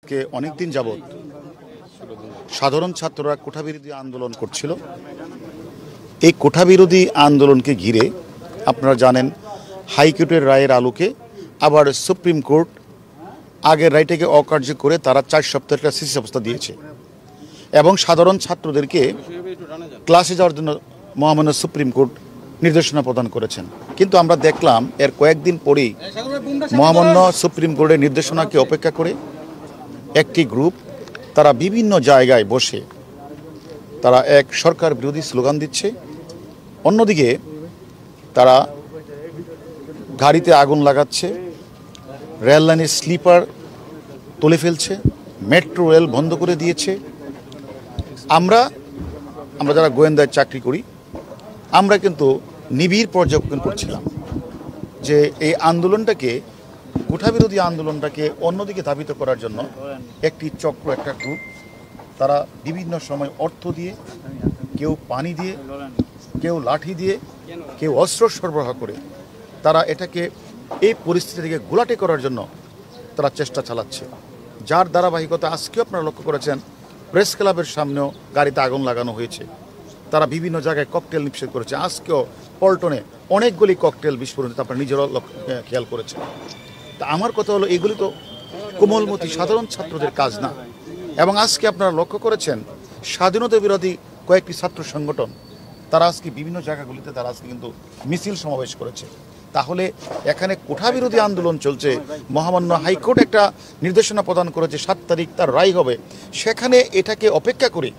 কে অনেকদিন যাবৎ সাধারণ ছাত্ররা কোঠাবিরোধী আন্দোলন করছিল। এই কোঠাবিরোধী আন্দোলনকে ঘিরে আপনারা জানেন হাইকোর্টের রায়ের আলোকে আবার সুপ্রিম কোর্ট আগের রায়টাকে অকার্য করে তারা 4 সপ্তাহের একটা স্থিতি অবস্থা দিয়েছে এবং সাধারণ ছাত্রদেরকে ক্লাসে যাওয়ার জন্য মহামান্য সুপ্রিম কোর্ট নির্দেশনা প্রদান করেছেন। কিন্তু আমরা দেখলাম এর কয়েকদিন পরেই মহামান্য সুপ্রিম কোর্টের নির্দেশনাকে অপেক্ষা করে একটি গ্রুপ তারা বিভিন্ন জায়গায় বসে তারা এক সরকার বিরোধী স্লোগান দিচ্ছে, অন্যদিকে তারা গাড়িতে আগুন লাগাচ্ছে, রেল লাইনের স্লিপার তুলে ফেলছে, মেট্রো রেল বন্ধ করে দিয়েছে। আমরা যারা গোয়েন্দায় চাকরি করি আমরা কিন্তু নিবিড় পর্যবেক্ষণ করছিলাম যে এই আন্দোলনটাকে কোঠাবিরোধী আন্দোলনটাকে অন্যদিকে ধাবিত করার জন্য একটি চক্র, একটা গ্রুপ তারা বিভিন্ন সময় অর্থ দিয়ে, কেউ পানি দিয়ে, কেউ লাঠি দিয়ে, কেউ অস্ত্র সরবরাহ করে তারা এটাকে এই পরিস্থিতি থেকে ঘোলাটে করার জন্য তারা চেষ্টা চালাচ্ছে। যার ধারাবাহিকতা আজকেও আপনারা লক্ষ্য করেছেন প্রেস ক্লাবের সামনেও গাড়িতে আগুন লাগানো হয়েছে। তারা বিভিন্ন জায়গায় ককটেল নিক্ষেপ করেছে। আজকেও পল্টনে অনেকগুলি ককটেল বিস্ফোরণ আপনারা নিজেরাও খেয়াল করেছেন। তা আমার কথা হলো এগুলি তো কোমলমতি সাধারণ ছাত্রদের কাজ না। এবং আজকে আপনারা লক্ষ্য করেছেন স্বাধীনতা বিরোধী কয়েকটি ছাত্র সংগঠন তারা আজকে বিভিন্ন জায়গাগুলিতে তারা আজকে কিন্তু মিছিল সমাবেশ করেছে। তাহলে এখানে কোঠাবিরোধী আন্দোলন চলছে, মহামান্য হাইকোর্ট একটা নির্দেশনা প্রদান করেছে 7 তারিখ তার রায় হবে, সেখানে এটাকে অপেক্ষা করে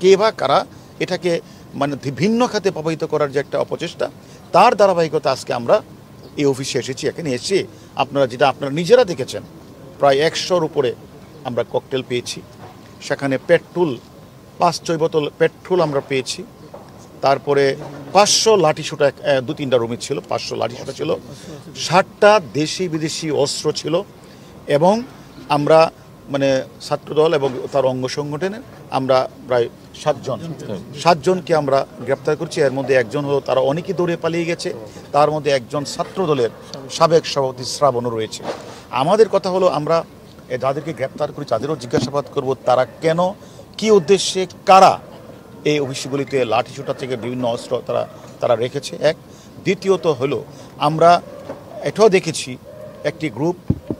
কে বা কারা এটাকে মানে ভিন্ন খাতে প্রভাবিত করার যে একটা অপচেষ্টা, তার ধারাবাহিকতা আজকে আমরা এই অফিসে এসেছি। এখানে এসে আপনারা নিজেরা দেখেছেন প্রায় 100-র উপরে আমরা ককটেল পেয়েছি, সেখানে পেট্রোল 5-6 বোতল পেট্রোল আমরা পেয়েছি, তারপরে 500 লাঠিসোঁটা 2-3টা রুমে ছিল, 500 লাঠিসোঁটা ছিল, 60টা দেশি বিদেশি অস্ত্র ছিল এবং আমরা মানে ছাত্রদল এবং তার অঙ্গ সংগঠনের আমরা প্রায় 7জনকে আমরা গ্রেপ্তার করছি। এর মধ্যে একজন হলো, তারা অনেকেই দৌড়ে পালিয়ে গেছে, তার মধ্যে একজন ছাত্রদলের সাবেক সভাপতি শ্রাবণও রয়েছে। আমাদের কথা হলো আমরা যাদেরকে গ্রেপ্তার করি তাদেরও জিজ্ঞাসাবাদ করব তারা কেন, কি উদ্দেশ্যে, কারা এই অফিসগুলিতে লাঠিসোঁটা থেকে বিভিন্ন অস্ত্র তারা রেখেছে। এক দ্বিতীয়ত হলো আমরা এটাও দেখেছি একটি গ্রুপ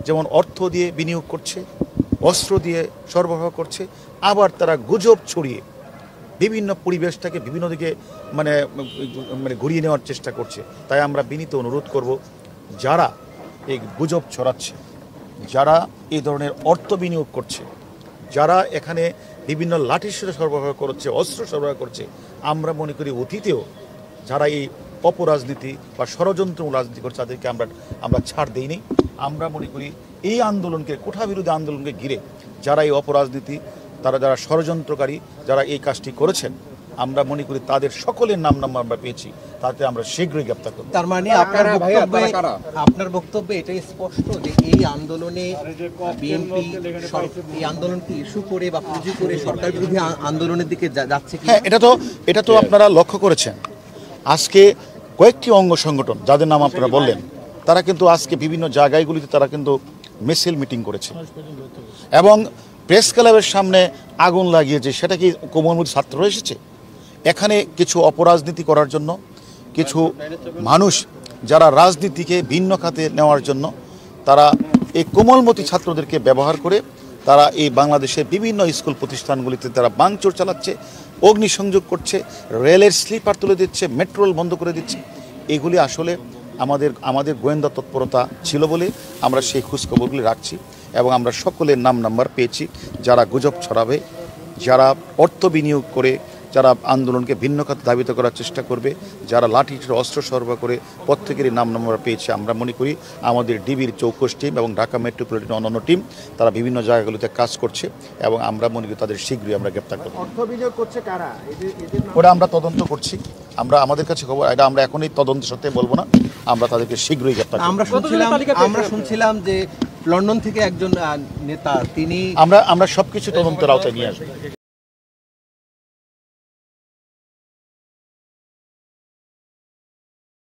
যেমন অর্থ দিয়ে বিনিয়োগ করছে, অস্ত্র দিয়ে সরবরাহ করছে, আবার তারা গুজব ছড়িয়ে বিভিন্ন পরিবেশটাকে বিভিন্ন দিকে মানে ঘুরিয়ে নেওয়ার চেষ্টা করছে। তাই আমরা বিনীত অনুরোধ করব যারা এই গুজব ছড়াচ্ছে, যারা এই ধরনের অর্থ বিনিয়োগ করছে, যারা এখানে বিভিন্ন লাঠিসোঁটা সরবরাহ করছে, অস্ত্র সরবরাহ করছে, আমরা মনে করি অতীতেও যারা এই অপরাজনীতি বা ষড়যন্ত্রমূলক রাজনীতি করছে তাদেরকে আমরা ছাড় দেইনি। আমরা মনে করি এই আন্দোলনকে, কোঠাবিরোধী আন্দোলনকে ঘিরে যারা এই অপরাজনীতি, যারা ষড়যন্ত্রকারী, যারা এই কাজটি করেছেন, আমরা মনে করি তাদের সকলের নাম আমরা পেয়েছি, তাতে আমরা শীঘ্রই গ্রেপ্তার করব। তার মানে আপনার বক্তব্যে এটাই স্পষ্ট যে এই আন্দোলনে বিএনপি এই আন্দোলনকে ইস্যু করে বা পুঁজি করে সরকার বিরোধী আন্দোলনের দিকে যাচ্ছে। হ্যাঁ, এটা তো আপনারা লক্ষ্য করেছেন আজকে কয়েকটি অঙ্গ সংগঠন যাদের নাম আপনারা বললেন তারা কিন্তু আজকে বিভিন্ন জায়গাগুলিতে তারা কিন্তু মিছিল মিটিং করেছে এবং প্রেস ক্লাবের সামনে আগুন লাগিয়েছে। সেটা কি কোমলমতি ছাত্ররা এসেছে? এখানে কিছু অপরাজনীতি করার জন্য, কিছু মানুষ যারা রাজনীতিকে ভিন্ন খাতে নেওয়ার জন্য তারা এই কোমলমতি ছাত্রদেরকে ব্যবহার করে তারা এই বাংলাদেশের বিভিন্ন স্কুল প্রতিষ্ঠানগুলিতে তারা ভাঙচুর চালাচ্ছে, অগ্নিসংযোগ করছে, রেলের স্লিপার তুলে দিচ্ছে, মেট্রো রেল বন্ধ করে দিচ্ছে। এগুলি আসলে আমাদের গোয়েন্দা তৎপরতা ছিল বলে আমরা সেই খোঁজখবরগুলি রাখছি এবং আমরা সকলের নাম্বার পেয়েছি যারা গুজব ছড়াবে, যারা অর্থ বিনিয়োগ করে যারা আন্দোলনকে ভিন্ন খাতে ধাবিত করার চেষ্টা করবে, যারা লাঠি অস্ত্র সরবরাহ করে, প্রত্যেকেরই নাম্বার পেয়েছে। আমরা মনে করি আমাদের ডিবির চৌকস টিম এবং ঢাকা মেট্রোপলিটন অন্যান্য টিম তারা বিভিন্ন জায়গাগুলিতে কাজ করছে এবং আমরা মনে করি তাদের শীঘ্রই আমরা গ্রেপ্তার করব। অর্থ বিনিয়োগ করছে কারা ওটা আমরা তদন্ত করছি। আমাদের কাছে খবর, এটা আমরা এখনই তদন্তের সাথে বলবো না, আমরা তাদেরকে শীঘ্রই গ্রেপ্তার করব। আমরা শুনছিলাম যে লন্ডন থেকে একজন নেতা তিনি আমরা সবকিছু তদন্তের আওতায় নিয়ে আসবো।